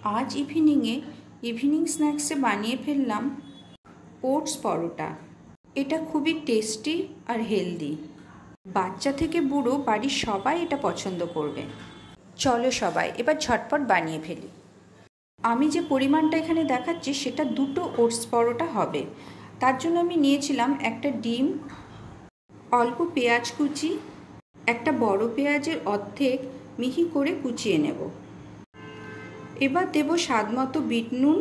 आज इवनिंग स्नैक्से बानिए फेललाम ओट्स परोटा। এটা খুবই টেস্টি আর হেলদি। বাচ্চা থেকে বুড়ো বাড়ির সবাই এটা পছন্দ করবে। চলো সবাই এবার ঝটপট বানিয়ে ফেলি। আমি যে পরিমাণটা এখানে দেখাচ্ছি সেটা দুটো ওটস পরোটা হবে। তার জন্য আমি নিয়েছিলাম একটা ডিম, অল্প পেঁয়াজ কুচি, একটা বড় পেঁয়াজের অর্ধেক মিহি করে কুচিয়ে নেব। এবার দেব স্বাদমতো বিট নুন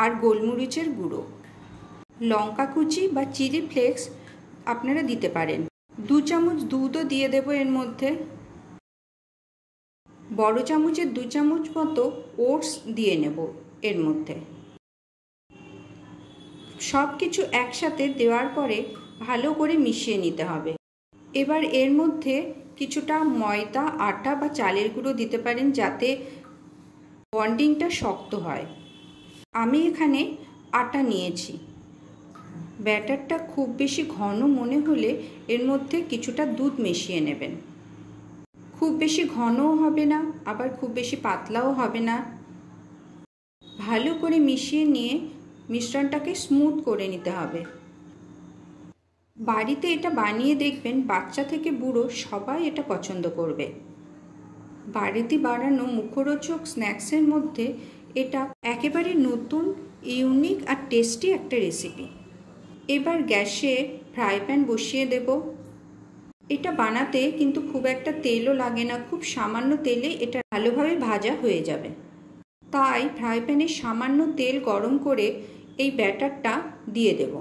আর গোলমরিচের গুঁড়ো, লঙ্কা কুচি বা চিলি ফ্লেক্স আপনারা দিতে পারেন। 2 চামচ দুধও দিয়ে দেব এর মধ্যে। বড় চামচের 2 চামচ মতো ওটস দিয়ে নেব এর মধ্যে। সব কিছু একসাথে দেওয়ার পরে ভালো করে মিশিয়ে নিতে হবে। এবার এর মধ্যে কিছুটা ময়দা, আটা বা চালের গুঁড়ো দিতে পারেন যাতে বন্ডিংটা শক্ত হয়। আমি এখানে আটা নিয়েছি। ব্যাটারটা খুব বেশি ঘন মনে হলে এর মধ্যে কিছুটা দুধ মিশিয়ে নেবেন। খুব বেশি ঘনও হবে না, আবার খুব বেশি পাতলাও হবে না। ভালো করে মিশিয়ে নিয়ে মিশ্রণটাকে স্মুথ করে নিতে হবে। বাড়িতে এটা বানিয়ে দেখবেন, বাচ্চা থেকে বুড়ো সবাই এটা পছন্দ করবে। বাড়িতে বানানো মুখরোচক স্ন্যাক্সের মধ্যে এটা একেবারে নতুন, ইউনিক আর টেস্টি একটা রেসিপি। এবার গ্যাসে ফ্রাই প্যান বসিয়ে দেব। এটা বানাতে কিন্তু খুব একটা তেলও লাগে না, খুব সামান্য তেলে এটা ভালোভাবে ভাজা হয়ে যাবে। তাই ফ্রাই প্যানে সামান্য তেল গরম করে এই ব্যাটারটা দিয়ে দেব।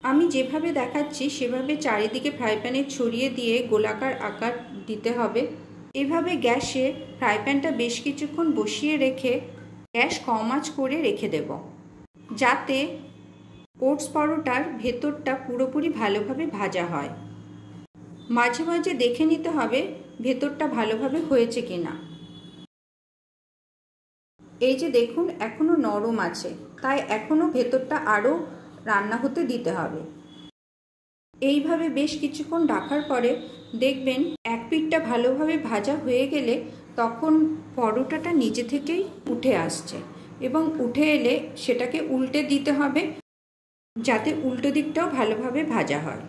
আমি যেভাবে দেখাচ্ছি সেভাবে চারিদিকে ফ্রাই প্যানে ছড়িয়ে দিয়ে গোলাকার আকার দিতে হবে। এভাবে গ্যাসে ফ্রাই প্যানটা বেশ কিছুক্ষণ বসিয়ে রেখে গ্যাস কম আঁচ করে রেখে দেব, যাতে ওটস পরোটার ভেতরটা পুরোপুরি ভালোভাবে ভাজা হয়। মাঝে মাঝে দেখে নিতে হবে ভেতরটা ভালোভাবে হয়েছে কিনা। এই যে দেখুন এখনও নরম আছে, তাই এখনও ভেতরটা আরও রান্না হতে দিতে হবে। এইভাবে বেশ কিছুক্ষণ ঢাকার পরে দেখবেন এক পিঠটা ভালোভাবে ভাজা হয়ে গেলে তখন পরোটাটা নিজে থেকেই উঠে আসছে, এবং উঠে এলে সেটাকে উল্টে দিতে হবে যাতে উল্টো দিকটাও ভালোভাবে ভাজা হয়।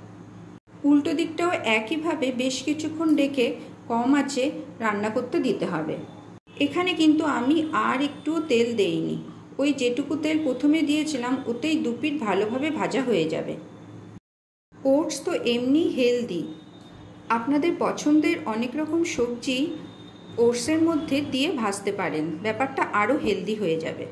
উল্টো দিকটাও একইভাবে বেশ কিছুক্ষণ রেখে কম আঁচে রান্না করতে দিতে হবে। এখানে কিন্তু আমি আর একটুও তেল দেইনি, ওই যেটুকু তেল প্রথমে দিয়েছিলাম ওতেই দু পিঠ ভালোভাবে ভাজা হয়ে যাবে। ওটস তো এমনি হেলদি, আপনাদের পছন্দের অনেক রকম সবজি ওটসের মধ্যে দিয়ে ভাজতে পারেন, ব্যাপারটা আরও হেলদি হয়ে যাবে।